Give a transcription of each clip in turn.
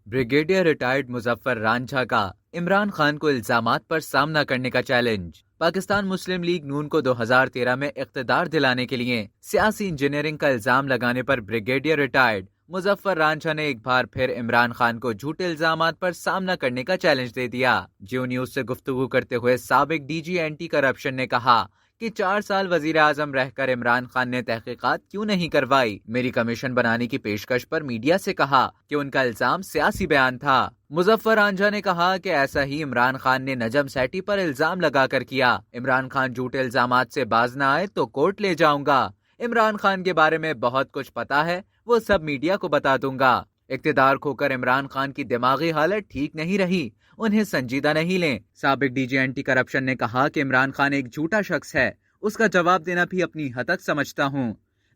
Brigadier retired Muzaffar Ranjha का इमरान खान को इल्जामात पर सामना करने का चैलेंज। पाकिस्तान मुस्लिम लीग नून को 2013 में इख्तिदार दिलाने के लिए सियासी इंजीनियरिंग का इल्जाम लगाने पर ब्रिगेडियर रिटायर्ड मुजफ्फर रांझा ने एक बार फिर इमरान खान को झूठे इल्जामात पर सामना करने का चैलेंज दे दिया। जियो न्यूज से गुफ्तगू करते हुए साबिक डीजी एंटी करप्शन ने कहा कि 4 साल वजीर आजम रहकर इमरान खान ने तहकीकात क्यों नहीं करवाई। मेरी कमीशन बनाने की पेशकश पर मीडिया से कहा कि उनका इल्जाम सियासी बयान था। मुजफ्फर रांझा ने कहा कि ऐसा ही इमरान खान ने नजम सैटी पर इल्जाम लगाकर किया। इमरान खान झूठे इल्जामात से बाज न आए तो कोर्ट ले जाऊंगा। इमरान खान के बारे में बहुत कुछ पता है, वो सब मीडिया को बता दूंगा। इख्तिदार खोकर इमरान खान की दिमागी हालत ठीक नहीं रही, उन्हें संजीदा नहीं लें। साबिक डीजी एंटी करप्शन ने कहा कि इमरान खान एक झूठा शख्स है, उसका जवाब देना भी अपनी हद तक समझता हूँ।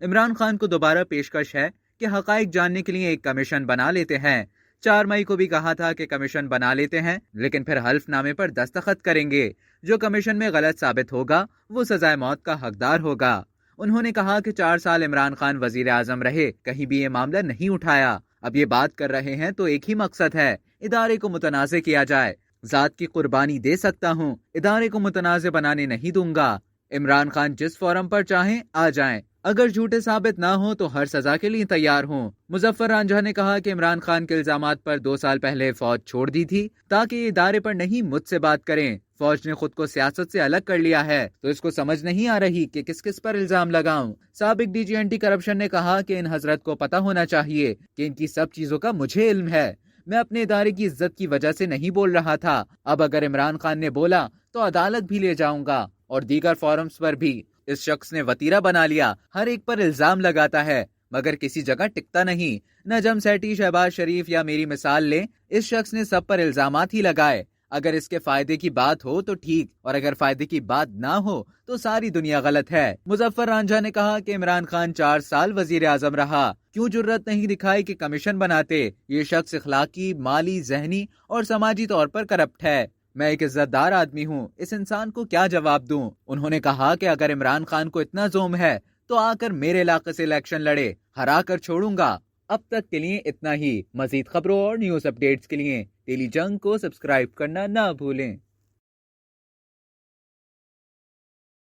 इमरान खान को दोबारा पेशकश है कि हकाइक जानने के लिए एक कमीशन बना लेते हैं। 4 मई को भी कहा था कि कमीशन बना लेते हैं, लेकिन फिर हल्फनामे पर दस्तखत करेंगे। जो कमीशन में गलत साबित होगा वो सजाए मौत का हकदार होगा। उन्होंने कहा कि 4 साल इमरान खान वजीर आजम रहे, कहीं भी ये मामला नहीं उठाया। अब ये बात कर रहे हैं तो एक ही मकसद है, इदारे को मुतनाज़े किया जाए। जात की कुर्बानी दे सकता हूँ, इदारे को मुतनाज़े बनाने नहीं दूंगा। इमरान खान जिस फोरम पर चाहें आ जाएं। अगर झूठे साबित ना हो तो हर सजा के लिए तैयार हूँ। मुजफ्फर रांझा ने कहा कि इमरान खान के इल्जामात पर 2 साल पहले फौज छोड़ दी थी ताकि ये इदारे पर नहीं मुझसे बात करें। फौज ने खुद को सियासत से अलग कर लिया है तो इसको समझ नहीं आ रही कि किस किस पर इल्जाम लगाऊं। साबिक डीजी एंटी करप्शन ने कहा कि इन हजरत को पता होना चाहिए कि इनकी सब चीजों का मुझे इल्म है। मैं अपने इदारे की इज्जत की वजह से नहीं बोल रहा था। अब अगर इमरान खान ने बोला तो अदालत भी ले जाऊंगा और दीगर फोरम्स पर भी। इस शख्स ने वतीरा बना लिया, हर एक पर इल्जाम लगाता है मगर किसी जगह टिकता नहीं। नजम सैटी, शहबाज शरीफ या मेरी मिसाल लें, इस शख्स ने सब पर इल्जामात ही लगाए। अगर इसके फायदे की बात हो तो ठीक, और अगर फायदे की बात ना हो तो सारी दुनिया गलत है। मुजफ्फर रांझा ने कहा कि इमरान खान 4 साल वजीर आजम रहा, क्यों जुर्रत नहीं दिखाई कि कमीशन बनाते। ये शख्स इखलाकी, माली, जहनी और समाजी तौर पर करप्ट है। मैं एक इज्जतदार आदमी हूँ, इस इंसान को क्या जवाब दूं। उन्होंने कहा कि अगर इमरान खान को इतना जोम है तो आकर मेरे इलाके से इलेक्शन लड़े, हरा कर छोड़ूंगा। अब तक के लिए इतना ही। मजीद खबरों और न्यूज अपडेट्स के लिए डेली जंग को सब्सक्राइब करना ना भूलें।